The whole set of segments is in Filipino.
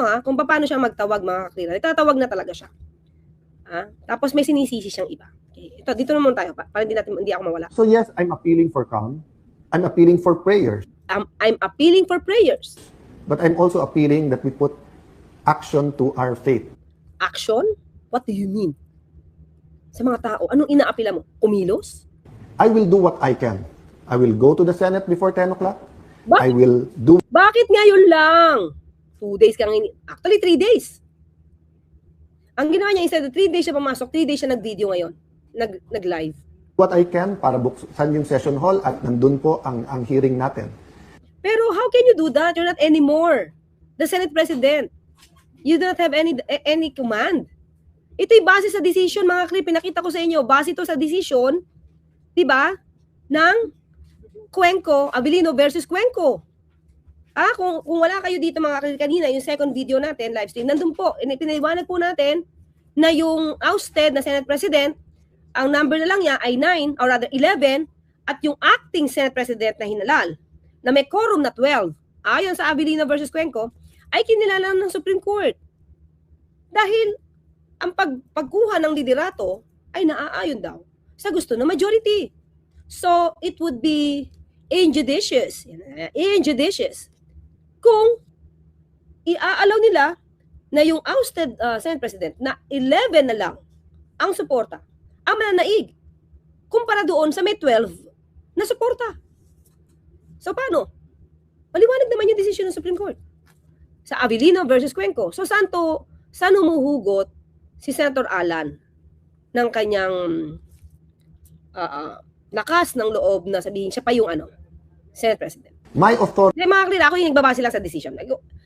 nyo ha, kung paano siya magtawag mga kaklira. Nagtatawag na talaga siya. Tapos may sinisisi siyang iba. Okay. Ito, dito naman tayo pa, para hindi ako mawala. So yes, I'm appealing for calm. I'm appealing for prayers. I'm appealing for prayers. But I'm also appealing that we put action to our faith. Action? What do you mean? Sa mga tao, anong inaapila mo? Kumilos? I will do what I can. I will go to the Senate before 10 o'clock. Bakit? I will do... Bakit ngayon lang? 2 days kang actually 3 days. Ang ginawa niya, instead of 3 days siya pumasok, 3 days siya nag-video ngayon. Nag-live. What I can para buksan yung session hall at nandun po ang hearing natin. Pero how can you do that? You're not anymore the Senate President. You do not have any command. Ito'y base sa decision, mga klip. Pinakita ko sa inyo, base ito sa decision, di ba, ng Cuenco, Abilino versus Cuenco. Kung wala kayo dito mga klip kanina, yung second video natin, live stream, nandun po, pinaliwanag po natin na yung ousted na Senate President, ang number na lang niya ay 9, or rather 11, at yung acting Senate President na hinalal, na may quorum na 12, ayon sa Abilino versus Cuenco, ay kinilala ng Supreme Court. Dahil ang pagkuha ng liderato ay naaayon daw sa gusto ng majority. So, it would be injudicious kung iaalaw nila na yung ousted Senate President na 11 na lang ang suporta, ang mananaig, kumpara doon sa may 12 na suporta. So, paano? Maliwanag naman yung decision ng Supreme Court sa Abilino versus Cuenco. So, saan humuhugot si Senator Alan ng kanyang lakas ng loob na sabihin siya pa yung Senate President? My authority... Mga klira, ako yung nagbabase lang sa decision.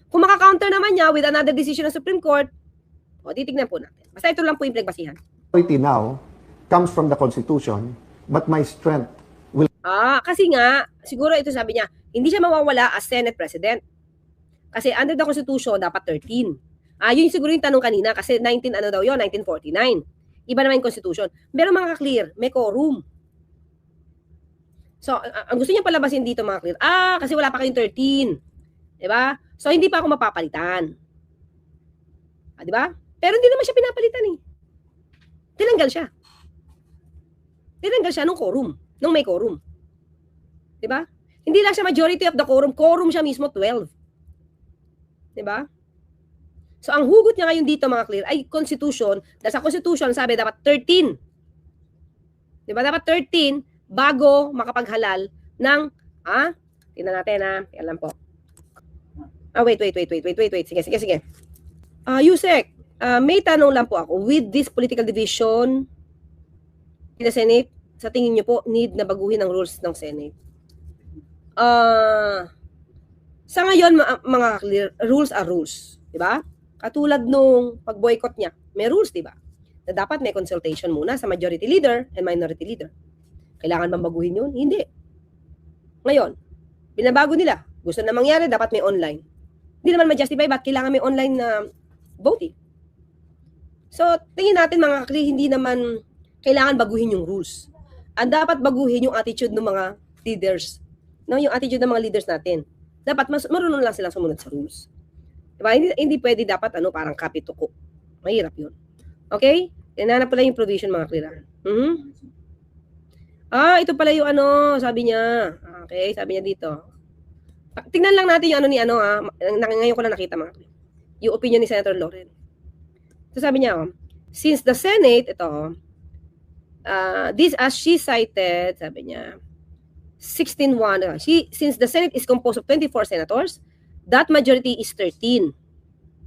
Kung maka-counter naman niya with another decision ng Supreme Court, titignan po natin. Basta ito lang po yung pinagbasihan. Authority now comes from the Constitution, but my strength will... Kasi nga, siguro ito sabi niya, hindi siya mawawala as Senate President. Kasi under the Constitution, dapat 13. Yun siguro yung tanong kanina, kasi 1949. Iba naman yung Constitution. Pero mga clear, may quorum. So, ang gusto niya palabasin dito mga clear, kasi wala pa kayong 13. Diba? So, hindi pa ako mapapalitan. Diba? Pero hindi naman siya pinapalitan eh. Tinanggal siya. Tinanggal siya nung quorum. Nung may quorum. Diba? Hindi lang siya majority of the quorum. Quorum siya mismo 12. Diba? So, ang hugot niya ngayon dito, mga clear, ay Constitution. Dahil sa Constitution, sabi, dapat 13. Diba? Dapat 13 bago makapaghalal ng, tingnan natin, alam po. Wait. Sige. Yusek, may tanong lang po ako. With this political division in the Senate, sa tingin niyo po, need na baguhin ang rules ng Senate? Sa ngayon, mga clear, rules are rules. Diba? Katulad nung pag-boycott niya, may rules, diba? Na dapat may consultation muna sa majority leader and minority leader. Kailangan bang baguhin yun? Hindi. Ngayon, binabago nila. Gusto na mangyari, dapat may online. Hindi naman ma-justify, ba't kailangan may online na voting? So, tingin natin mga clear, hindi naman kailangan baguhin yung rules. Ang dapat baguhin yung attitude ng mga leaders. No, yung attitude ng mga leaders natin. Dapat marunong lang silang sumunod sa rules. Diba? Hindi pwede dapat parang kapituko. Mahirap yun. Okay? Tinanap pala yung provision mga clear. Ito pala yung sabi niya. Okay, sabi niya dito. Tingnan lang natin yung ngayon ko lang nakita mga clear. Yung opinion ni Senator Loren. So sabi niya, since the Senate, this as she cited, sabi niya, 16-1, since the Senate is composed of 24 senators, that majority is 13.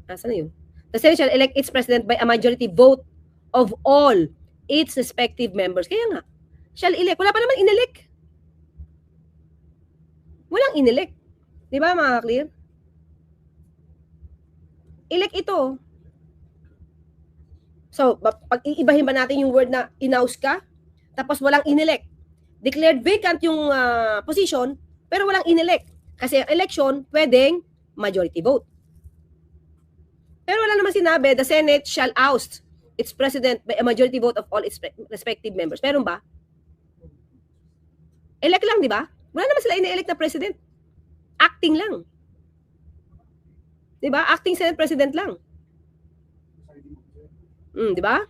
Saan na yun? The Senate shall elect its president by a majority vote of all its respective members. Kaya nga, shall elect. Wala pa naman inelect. Walang inelect. Di ba mga clear? Elect ito. So, pag iibahin ba natin yung word na inaus ka, tapos walang inelect. Declared vacant yung position, pero walang inelect. Kasi election, pwedeng majority vote. Pero wala naman sinabi, the Senate shall oust its president by a majority vote of all its respective members. Meron ba? Elect lang, di ba? Wala naman sila ine-elect na president. Acting lang. 'Di ba? Acting Senate President lang. Di ba?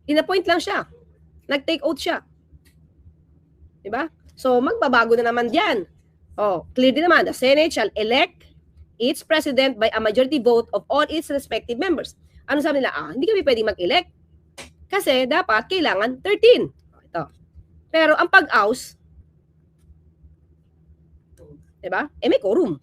In-appoint lang siya. Nag-take oath siya. 'Di ba? So magbabago na naman diyan. Clear din naman, the Senate shall elect its president by a majority vote of all its respective members. Ano sabi nila? Hindi kami pwedeng mag-elect kasi dapat kailangan 13. Ito. Pero ang pag-oust, 'di ba? May quorum.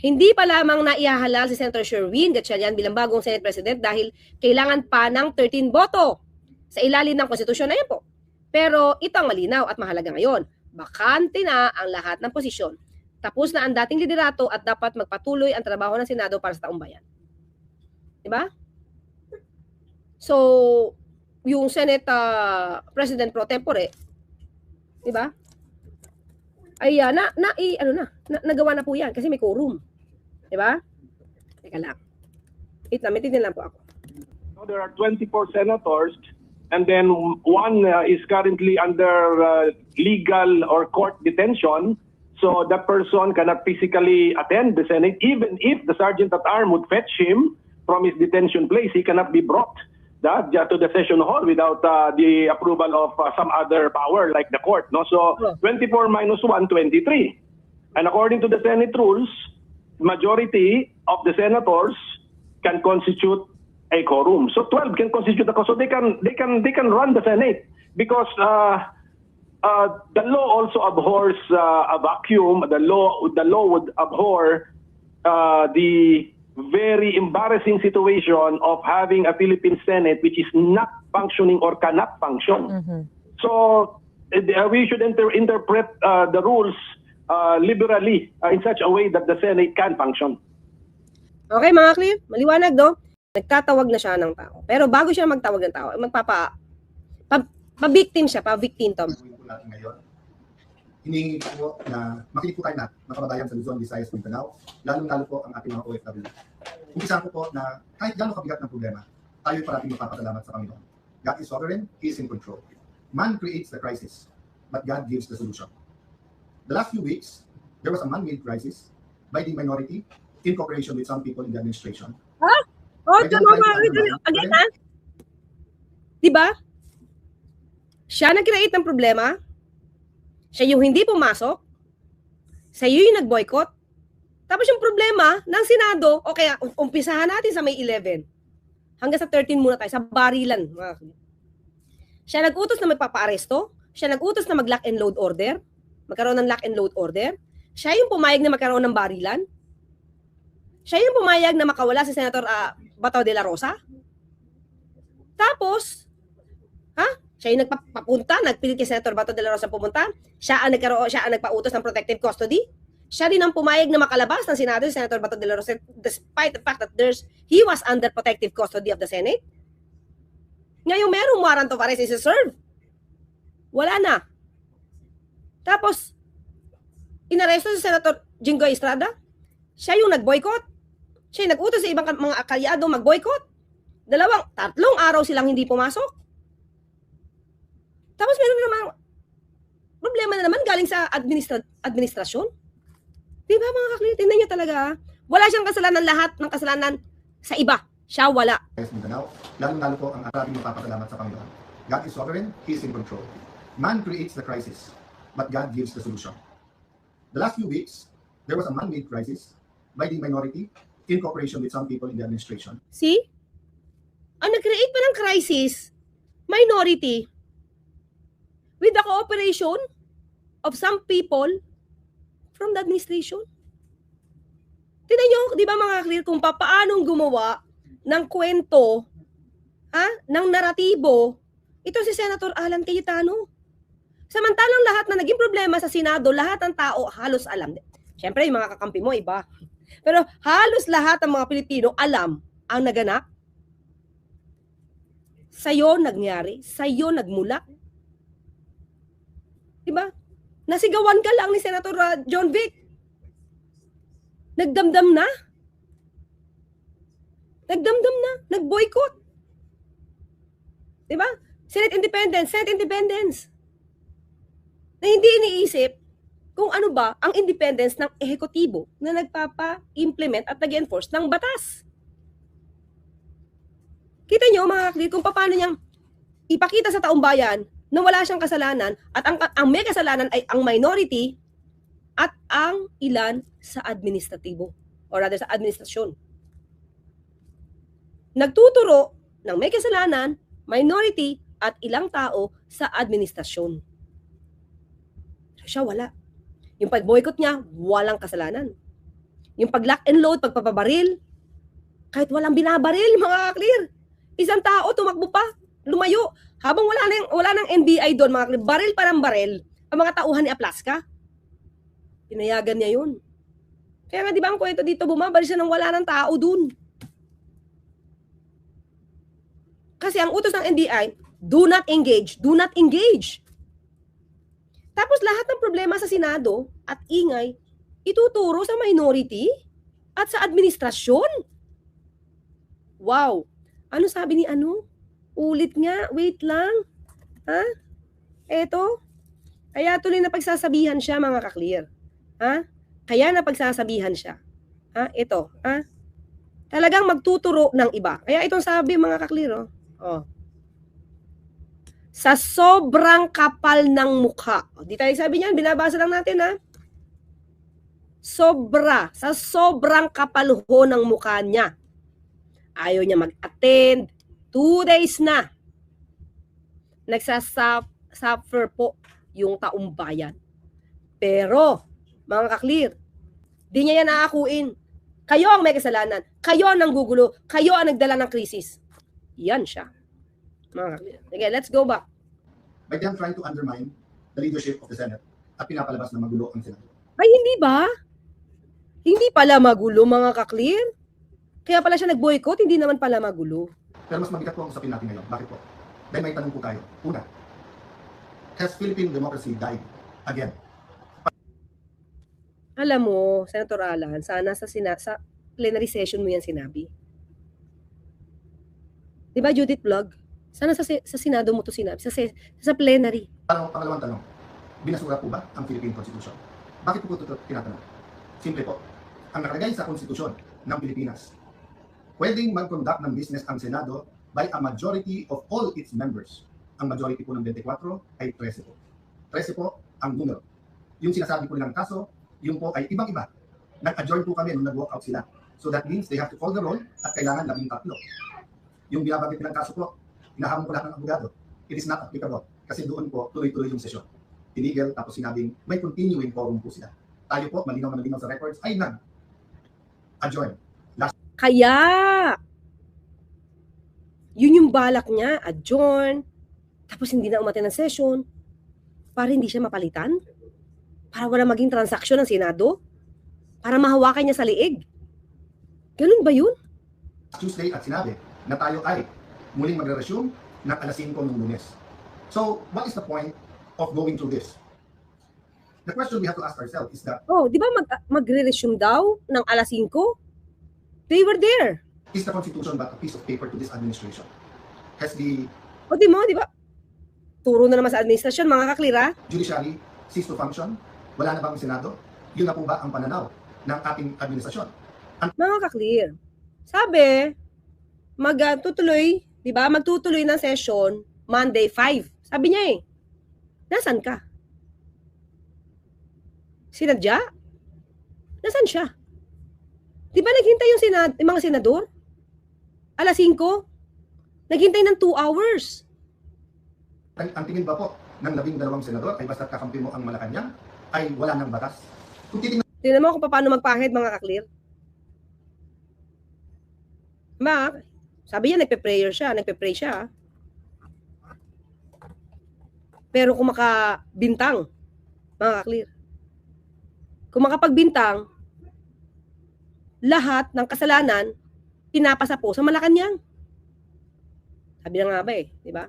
Hindi pa lamang naihahalal si Senator Sherwin Gatchalian bilang bagong Senate President dahil kailangan pa ng 13 boto sa ilalim ng konstitusyon na yan po. Pero ito ang malinaw at mahalaga ngayon. Bakante na ang lahat ng posisyon. Tapos na ang dating liderato at dapat magpatuloy ang trabaho ng Senado para sa taong bayan. Diba? So, yung Senate President pro tempore, diba? Ay, nagawa na po yan kasi may quorum. Diba? Teka lang. May tignan lang po ako. So there are 24 senators and then one is currently under legal or court detention. So that person cannot physically attend the Senate. Even if the Sergeant at Arms would fetch him from his detention place, he cannot be brought to the session hall without the approval of some other power like the court. No? So 24 minus 1, 23. And according to the Senate rules, majority of the senators can constitute a quorum. So 12 can constitute a quorum. So they can run the Senate because the law also abhors a vacuum. The law would abhor the very embarrassing situation of having a Philippine Senate which is not functioning or cannot function. So we should interpret the rules liberally in such a way that the Senate can function. Okay mga Cliff, maliwanag no? Nagtatawag na siya ng tao. Pero bago siya magtawag ng tao, pa-victim siya, pa-victim to. Natin ngayon, hinihingi po na makinig po tayo na mga kababayan sa Luzon, Visayas, Mindanao, lalong-lalo po ang ating mga OFW. Umpisahan ko po na kahit gano'ng kabigat ng problema, tayo parating magpapasalamat sa Panginoon. God is sovereign, He is in control. Man creates the crisis, but God gives the solution. The last few weeks, there was a man-made crisis by the minority in cooperation with some people in the administration. Again, ha? Diba? Siya nag-create ng problema, siya yung hindi pumasok, siya yung nag-boycott, tapos yung problema ng Senado, o kaya umpisahan natin sa May 11, hanggang sa 13 muna tayo, sa barilan. Siya nag-utos na magpapa-aresto, siya nag-utos na mag-lock and load order, magkaroon ng lock and load order, siya yung pumayag na magkaroon ng barilan, siya yung pumayag na makawala si Senator Bato de la Rosa, tapos, siya yung nagpilit kay Senator Bato de la Rosa pumunta. Siya ang nagpautos ng protective custody. Siya din ang pumayag na makalabas ng Senado si Senator Bato de la Rosa despite the fact that he was under protective custody of the Senate. Ngayon merong warrant of arrest isi-serve. Wala na. Tapos, inaresto si Senator Jinggoy Estrada. Siya yung nag-boycott. Siya yung nag-utos sa ibang mga akalyado mag-boycott. 3 araw silang hindi pumasok. Tapos meron naman problema na naman galing sa administrasyon. Di ba mga kaklit? Tingnan nyo talaga. Wala siyang kasalanan, lahat ng kasalanan sa iba. Siya wala. Lalong-lalo po ang ating mapapasalamat sa Panginoon. God is sovereign, He is in control. Man creates the crisis, but God gives the solution. The last few weeks, there was a man-made crisis by the minority in cooperation with some people in the administration. See? Ang nag-create pa ng crisis, minority, with the cooperation of some people from the administration. Tingnan nyo, di ba mga clear, kung paanong gumawa ng kwento, ng naratibo, ito si Senator Alan Cayetano. Samantalang lahat na naging problema sa Senado, lahat ng tao halos alam. Siyempre, yung mga kakampi mo, iba. Pero halos lahat ng mga Pilipino alam ang naganap. Sa'yo nangyari, sa'yo nagmula. Diba? Nasigawan ka lang ni Senator John Vic. Nagdamdam na. Nag-boycott. Diba? Senate independence. Na hindi iniisip kung ano ba ang independence ng ehekutibo na nagpapa-implement at nag-enforce ng batas. Kita nyo mga kaklir kung paano niyang ipakita sa taong bayan na wala siyang kasalanan at ang may kasalanan ay ang minority at ang ilan sa administratibo or rather sa administrasyon. Nagtuturo ng may kasalanan, minority at ilang tao sa administrasyon. So siya wala. Yung pag-boycott niya, walang kasalanan. Yung pag-lock and load, pagpapabaril, kahit walang binabaril, mga clear. Isang tao, tumakbo pa, lumayo. Habang wala nang NBI doon, mga clear, baril pa ng baril, ang mga tauhan ni Aplaska. Pinayagan niya yun. Kaya nga, di ba ang kwento dito, bumabaril siya nang wala ng tao doon. Kasi ang utos ng NBI, do not engage, do not engage. Tapos lahat ng problema sa Senado at ingay, ituturo sa minority at sa administrasyon. Wow! Ano sabi ni ano? Ulit nga, wait lang. Ha? Eto. Kaya tuloy na pagsasabihan siya, mga kaklear. Ha? Kaya na pagsasabihan siya. Ha? Ito. Ha? Talagang magtuturo ng iba. Kaya itong sabi, mga kaklear, oh. Sa sobrang kapal ng mukha. Di tayo sabi niyan, binabasa lang natin ha. Sa sobrang kapal ho ng mukha niya. Ayaw niya mag-attend. 2 days na. Nagsasuffer po yung taong bayan. Pero, mga kaklear, di niya yan naakuin. Kayo ang may kasalanan. Kayo ang nanggugulo. Kayo ang nagdala ng krisis. Yan siya. Okay, let's go back. By them trying to undermine the leadership of the Senate at pinapalabas na magulo ang Senado. Ay, hindi ba? Hindi pala magulo, mga kaklear. Kaya pala siya nag-boycott, hindi naman pala magulo. Pero mas mabigat po ang usapin natin ngayon. Bakit po? Dahil may tanong po tayo. Una, has Philippine democracy died again? Alam mo, Senator Alan, sana sa plenary session mo yan sinabi. Di ba, Judith Vlog? Sana sa Senado mo to sinabi, sa plenary. Pangalawang tanong, binasura po ba ang Philippine Constitution? Bakit po ito tinatanong? Simple po, ang nakalagay sa konstitusyon ng Pilipinas, pwedeng mag-conduct ng business ang Senado by a majority of all its members. Ang majority po ng 24 ay 13 po. 13 po ang numero. Yung sinasabi po nilang kaso, yung po ay ibang-iba. Nag-adjourn po kami nung nag-walk out sila. So that means they have to call the roll at kailangan 13. Yung binabanggit nilang kaso po, inahamon ko lahat ng abogado. It is not applicable. Kasi doon po, tuloy-tuloy yung sesyon. Illegal, tapos sinabing may continuing quorum po sila. Tayo po, malinaw na malinaw sa records, ay nag-adjourn. Kaya, yun yung balak niya, adjourn, tapos hindi na umattend ng session, para hindi siya mapalitan, para wala maging transaksyon ng Senado, para mahawakan niya sa liig. Ganun ba yun? Tuesday at sinabi na tayo ay muling magre-resume ng alas 5 ng Lunes. So, what is the point of going through this? The question we have to ask ourselves is that, Oh, di ba magre-resume daw ng alas 5? They were there. is the Constitution but a piece of paper to this administration? Has the O di ba? Turo na naman sa administrasyon, mga kaklira. judiciary ceased to function? Wala na bang Senado? Yun na po ba ang pananaw ng ating administrasyon? Mga kaklir, sabi, magtutuloy, di ba? Magtutuloy ng session Monday 5. Sabi niya nasan ka? Sinadya? Nasaan siya? Di ba naghintay yung mga senador? Alas 5? Naghintay ng 2 hours. Ang tingin ba po ng 12 senador ay basta't kakampi mo ang Malacanang ay wala ng batas? Kung titingnan Tingnan mo kung paano magpahid, mga kaklir. Sabi niya, nagpe-pray siya. Pero kung makabintang, mga kaklir, kung makapagbintang, lahat ng kasalanan, pinapasa po sa Malacanang. Sabi na nga ba di ba?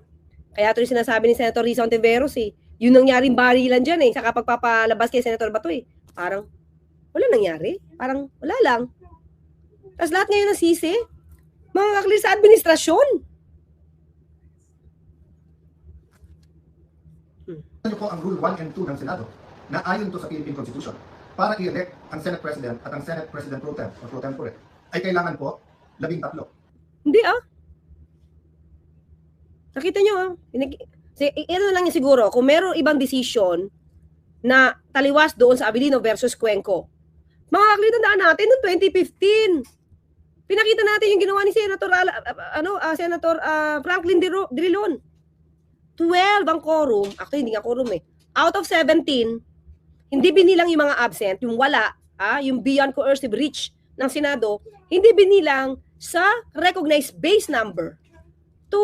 Kaya ito yung sinasabi ni Senator Risa Ontiveros yun nangyaring barilan dyan sa kapagpapalabas kay Senator Bato Parang, wala nangyari. Parang, wala lang. Tapos lahat ngayon nasisi, mga kaklir sa administrasyon. niyo po ang Rule 1 and 2 ng Senado. na ayon to sa Philippine Constitution, para i-elect ang Senate President at ang Senate President Pro Tem o Pro Tempore, ay kailangan po 13. Hindi Nakita nyo ano lang niya siguro, kung meron ibang decision na taliwas doon sa Abilino versus Cuenco. Mga kakli, tandaan natin noong 2015. Pinakita natin yung ginawa ni Senator Senator Franklin Drilon. 12 ang quorum. Actually, hindi nga quorum Out of 17, hindi binilang yung mga absent, yung wala, yung beyond coercive reach ng Senado, hindi binilang sa recognized base number to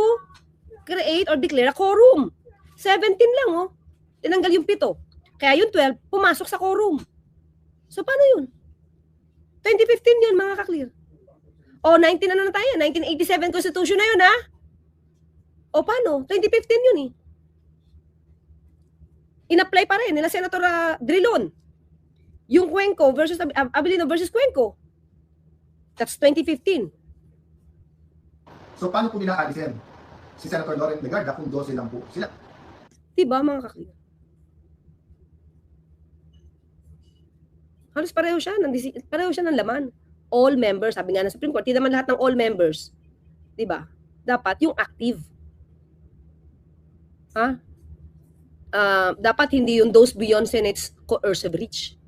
create or declare a quorum. 17 lang, tinanggal yung 7. Kaya yung 12, pumasok sa quorum. So, paano yun? 2015 yun, mga kaklear. O, 1987 Constitution na yun, O, paano? 2015 yun, In-apply pa rin nila Senator Drilon. Yung Cuenco versus Abilino versus Cuenco. That's 2015. So paano po nila alisin si Senator Loren Legarda kung 12 lang po sila? Diba, mga kaklear? Halos pareho siya ng laman. All members, sabi nga ng Supreme Court, hindi naman lahat ng all members. Diba? Dapat yung active. Dapat hindi yung those beyond Senate's coercive reach.